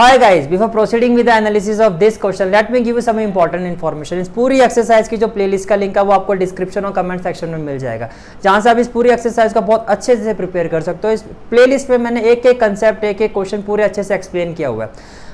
Hi guys, before proceeding with the analysis of this question, let me give you some important information. इस पूरी exercise की जो playlist का link है वो आपको डिस्क्रिप्शन और कमेंट सेक्शन में मिल जाएगा, जहां से आप इस पूरी एक्सरसाइज का बहुत अच्छे से प्रिपेयर कर सकते हो। इस प्लेलिस्ट में मैंने एक एक कंसेप्ट, एक एक क्वेश्चन पूरे अच्छे से एक्सप्लेन किया हुआ है।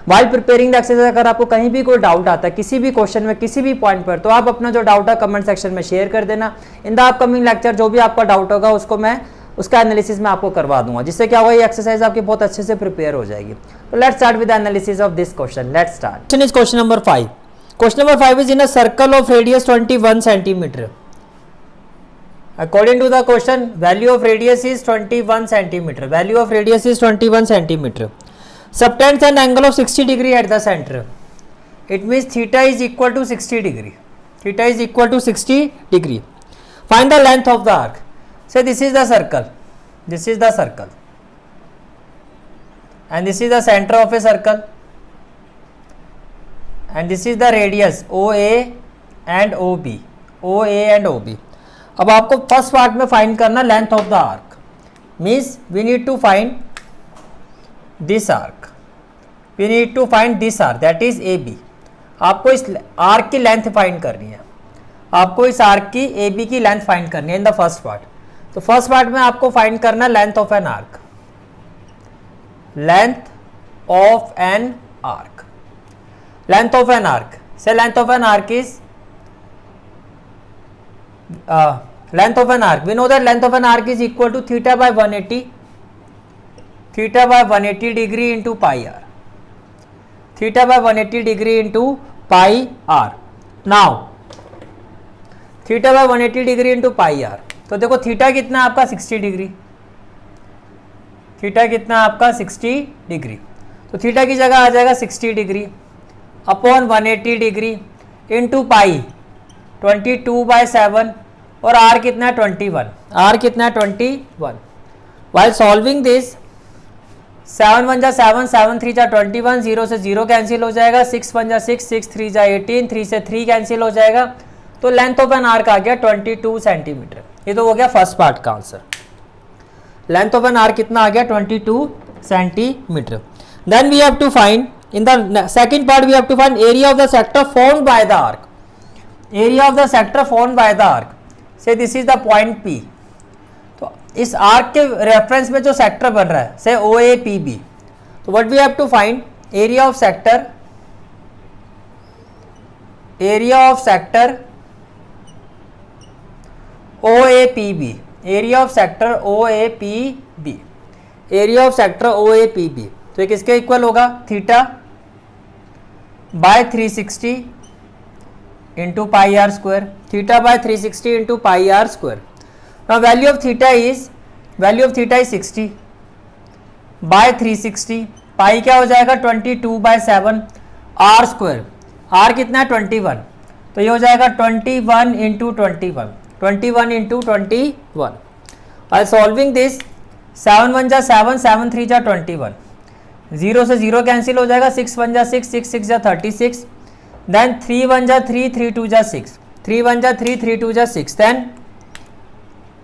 वाइल प्रिपेयरिंग द एक्सरसाइज अगर आपको कहीं भी कोई डाउट आता है किसी भी क्वेश्चन में, किसी भी पॉइंट पर, तो आप अपना जो डाउट है कमेंट सेक्शन में शेयर कर देना। इन द अपकमिंग लेक्चर जो भी आपका डाउट होगा उसको मैं उसका एनालिसिस मैं आपको करवा दूंगा, जिससे क्या होगा ये एक्सरसाइज आपकी बहुत अच्छे से प्रिपेयर हो जाएगी। तो let's start with the analysis of this question. Let's start. Question is question number 5. Question number 5 is in a circle of radius 21 centimetre. According to the question, value of radius is 21 centimeter. Value of radius is 21 centimeter. Subtends an angle of 60 degree at the center. It means theta is equal to 60 degree. Theta is equal to 60 degree. Find the length of the arc. Say this is the circle. This is the circle. And this is the center of a circle. And this is the radius OA and OB. OA and OB. अब आपको first part में find करना length of the arc. Means we need to find this arc. We need to find this arc, that is A B. आपको इस arc की length find करनी है. आपको इस आर्क की ए बी की लेंथ फाइंड करनी है इन द फर्स्ट पार्ट. तो फर्स्ट पार्ट में आपको फाइंड करना length of an arc. Length of an arc. Length of an arc. So length of an arc is length of an arc. We know that length of an arc is equal to theta by 180. Theta by 180 degree into pi r. Theta by 180 degree into pi r. Now theta by 180 degree into pi r. तो देखो theta कितना आपका 60 degree. Theta कितना आपका 60 degree. तो theta की जगह आ जाएगा 60 degree upon 180 degree into pi 22/7 और r कितना है 21. r कितना है 21. वाइल सॉल्विंग दिस 7 1 जा 7, 7 3 जा 21, 0 से 0 कैंसिल हो जाएगा, 6 1 जा 6, 6 3 जा 18, 3 से 3 कैंसिल हो जाएगा. तो लेंथ ऑफ एन आर्क आ गया 22 सेंटीमीटर. ये तो हो गया फर्स्ट पार्ट का answer. Length of an arc कितना आ गया 22 centimetre. Then we have to find in the second part we have to find area of the sector formed by the arc. Area of the sector formed by the arc. So this is the point P. तो इस arc के reference में जो sector बन रहा है से OAPB. तो what we have to find area of sector. Area of sector OAPB. Area of sector OAPB. Area of sector OAPB. तो ये किसके इक्वल होगा theta by 360 into pi r square. Theta by 360 into pi r square. Now value of theta is 60 by 360. pi क्या हो जाएगा 22/7 r square. r कितना है 21. तो ये हो जाएगा 21 into 21. 21 into 21. While solving this 7 1 जा 7, 7 3 जा 21. 0 से 0 कैंसिल हो जाएगा, 6 1 जा 6, 6 6 जा 36. Then 3 1 जा 3, 3 2 जा 6, 3 1 जा 3, 3 2 जा 6. Then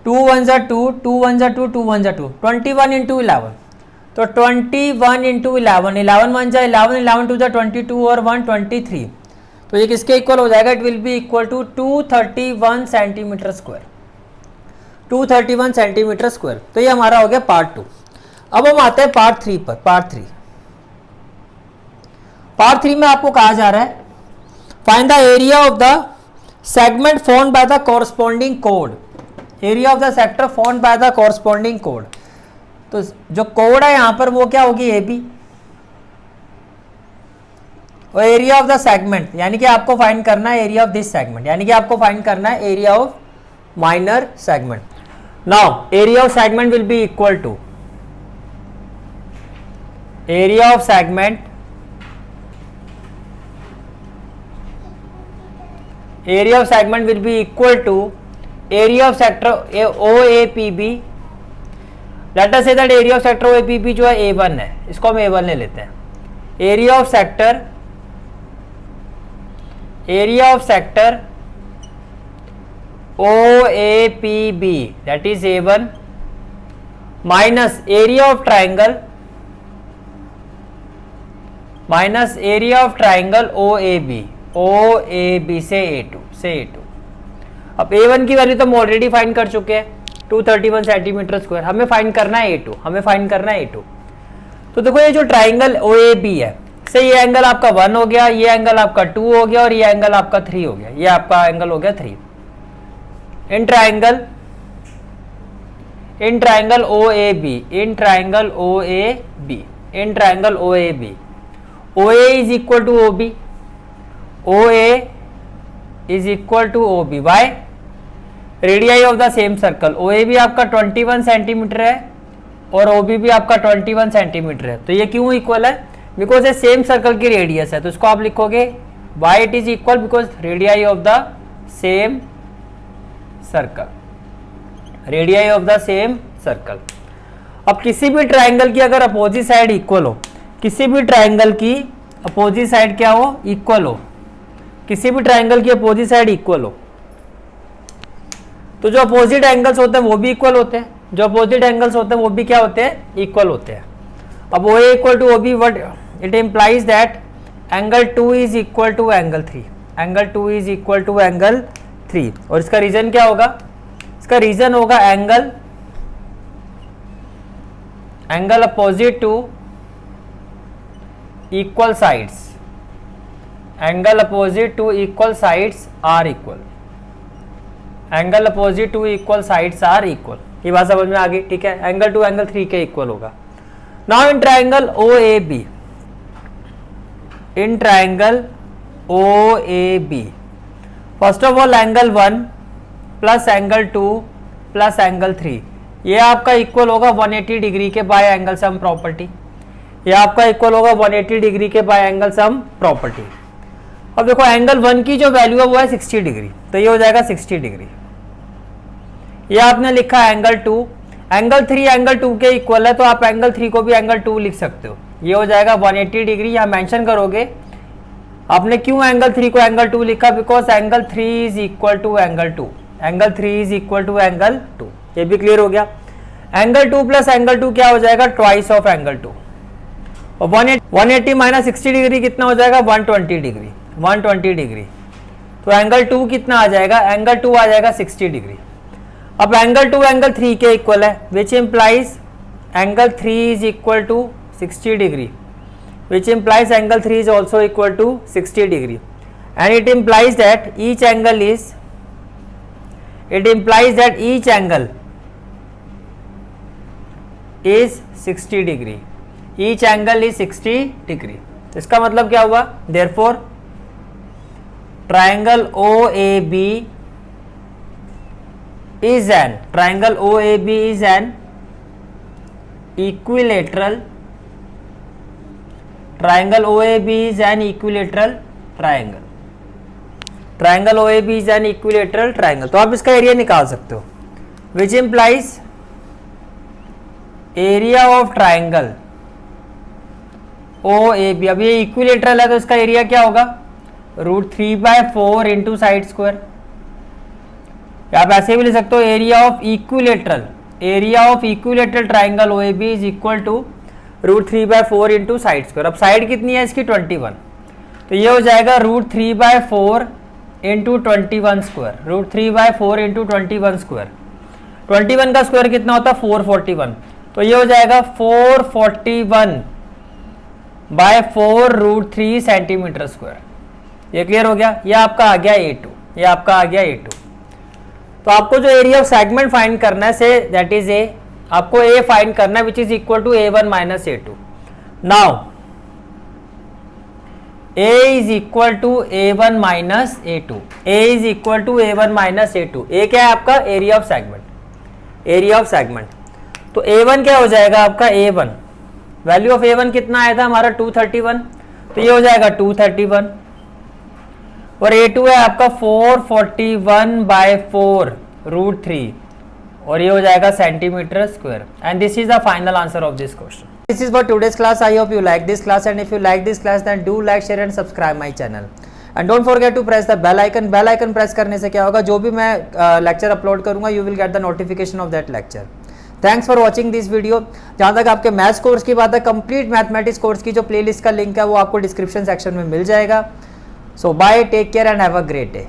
2 1 जा 2, 2 1 जा 2, 2 1 जा 2. 21 into 11. तो 21 into 11, 11 1 जा 11, 11 2 जा 22 और 1 23. तो ये किसके इक्वल हो जाएगा? It will be equal to 231 centimetre square. 231 centimetre square. तो ये हमारा हो गया पार्ट 2. अब हम आते हैं पार्ट 3 पर. पार्ट 3 में आपको कहा जा रहा है find the area of the segment formed by the corresponding chord. area of the sector formed by the corresponding chord. तो जो कोड है यहां पर वो क्या होगी AB. और एरिया ऑफ द सेगमेंट यानी कि आपको फाइंड करना है एरिया ऑफ दिस सेगमेंट, यानी कि आपको फाइंड करना है area of minor segment. Now area of segment will be equal to area of segment area of segment will be equal to area of sector OAPB. Let us say that area of sector OAPB जो है A1 है, इसको हम A1 ले लेते हैं. area of sector OAPB that is A1 minus area of triangle minus area of triangle O A B से A2 अब A1 की वैल्यू तो हम ऑलरेडी फाइंड कर चुके हैं 231 सेंटीमीटर स्क्वायर, हमें फाइंड करना है A2, तो देखो ये जो ट्राइंगल OAB है से ये एंगल आपका 1 हो गया, ये एंगल आपका 2 हो गया और ये एंगल आपका 3 हो गया, ये आपका एंगल हो गया 3। In triangle OAB OA is equal to OB by radii of the same circle. OA भी आपका 21 सेंटीमीटर है और OB भी आपका 21 सेंटीमीटर है, तो ये क्यों इक्वल है? बिकॉज ये सेम सर्कल की रेडियस है, तो इसको आप लिखोगे why it is equal because radii of the same circle, अब किसी भी ट्राइंगल की अगर अपोजिट साइड इक्वल हो, किसी भी ट्राइंगल की अपोजिट साइड क्या हो? इक्वल हो, किसी भी ट्राइंगल की अपोजिट साइड इक्वल हो, तो जो अपोजिट एंगल्स होते हैं वो भी इक्वल होते हैं, वो भी क्या होते हैं? इक्वल होते हैं। अब OA equal to OB, what it implies that angle 2 is equal to angle 3, और इसका रीजन क्या होगा? इसका रीजन होगा angle opposite to equal sides, are equal, ये बात समझ में आ गई? ठीक है, एंगल 2 एंगल 3 के इक्वल होगा। Now in triangle OAB, first of all angle 1 plus angle 2 plus angle 3, ये आपका इक्वल होगा 180 डिग्री के बाय एंगल सम प्रॉपर्टी, अब देखो एंगल 1 की जो वैल्यू है वो है 60 डिग्री, तो ये हो जाएगा 60 डिग्री। ये आपने लिखा एंगल 2, एंगल 3 एंगल 2 के इक्वल है, तो आप एंगल 3 को भी एंगल 2 लिख सकते हो, ये हो जाएगा 180 डिग्री। यहाँ मेंशन करोगे आपने क्यों एंगल 3 को एंगल 2 लिखा, because angle 3 is equal to angle 2, ये भी क्लियर हो गया। एंगल 2 प्लस एंगल 2 क्या हो जाएगा? ट्वाइस ऑफ एंगल 2, और 180 माइनस 60 डिग्री कितना हो जाएगा? 120 डिग्री, तो एंगल 2 कितना आ जाएगा? एंगल 2 आ जाएगा 60 डिग्री। अब एंगल 2 एंगल 3 के इक्वल है, which implies angle 3 is equal to 60 degree, which implies angle 3 is also equal to 60 degree, and it implies that each angle is is 60 degree, each angle is 60 degree। इसका मतलब क्या हुआ? therefore triangle OAB is an equilateral triangle OAB is an equilateral triangle, तो आप इसका area निकाल सकते हो, which implies area of triangle OAB। अब ये इक्विलेटरल है तो इसका एरिया क्या होगा? √3/4 इंटू साइड स्क्वायर, आप ऐसे भी लिख सकते हो area of equilateral triangle OAB is equal to √3/4 into side square. अब साइड कितनी है इसकी? 21, तो ये हो जाएगा √3/4 इंटू 21 स्क्वायर, 21 का स्क्वायर कितना होता है? 441, तो ये हो जाएगा 441/4 √3 सेंटीमीटर स्क्वायर। ये क्लियर हो गया? ये आपका आ गया A2, तो आपको जो एरिया ऑफ सेगमेंट फाइंड करना है से दैट इज ए, आपको A फाइंड करना है which is equal to A1 minus A2। Now A is equal to A1 minus A2, A क्या है आपका? एरिया ऑफ सेगमेंट, तो A1 क्या हो जाएगा आपका? A1 वैल्यू ऑफ A1 कितना आया था हमारा? 231, तो ये हो जाएगा 231, और A2 है आपका 441/4 √3, और ये हो जाएगा centimetre square. And this is the final answer of this question. This is for today's class. I hope you like this class, and if you like this class then do like, share and subscribe my channel, and don't forget to press the bell icon प्रेस करने से क्या होगा? जो भी मैं lecture upload करूंगा you will get the notification of that lecture. Thanks for watching this video. जहाँ तक आपके मैथ्स कोर्स की बात है, कंप्लीट मैथमेटिक्स कोर्स की जो प्लेलिस्ट का लिंक है वो आपको डिस्क्रिप्शन सेक्शन में मिल जाएगा। So bye, take care and have a great day.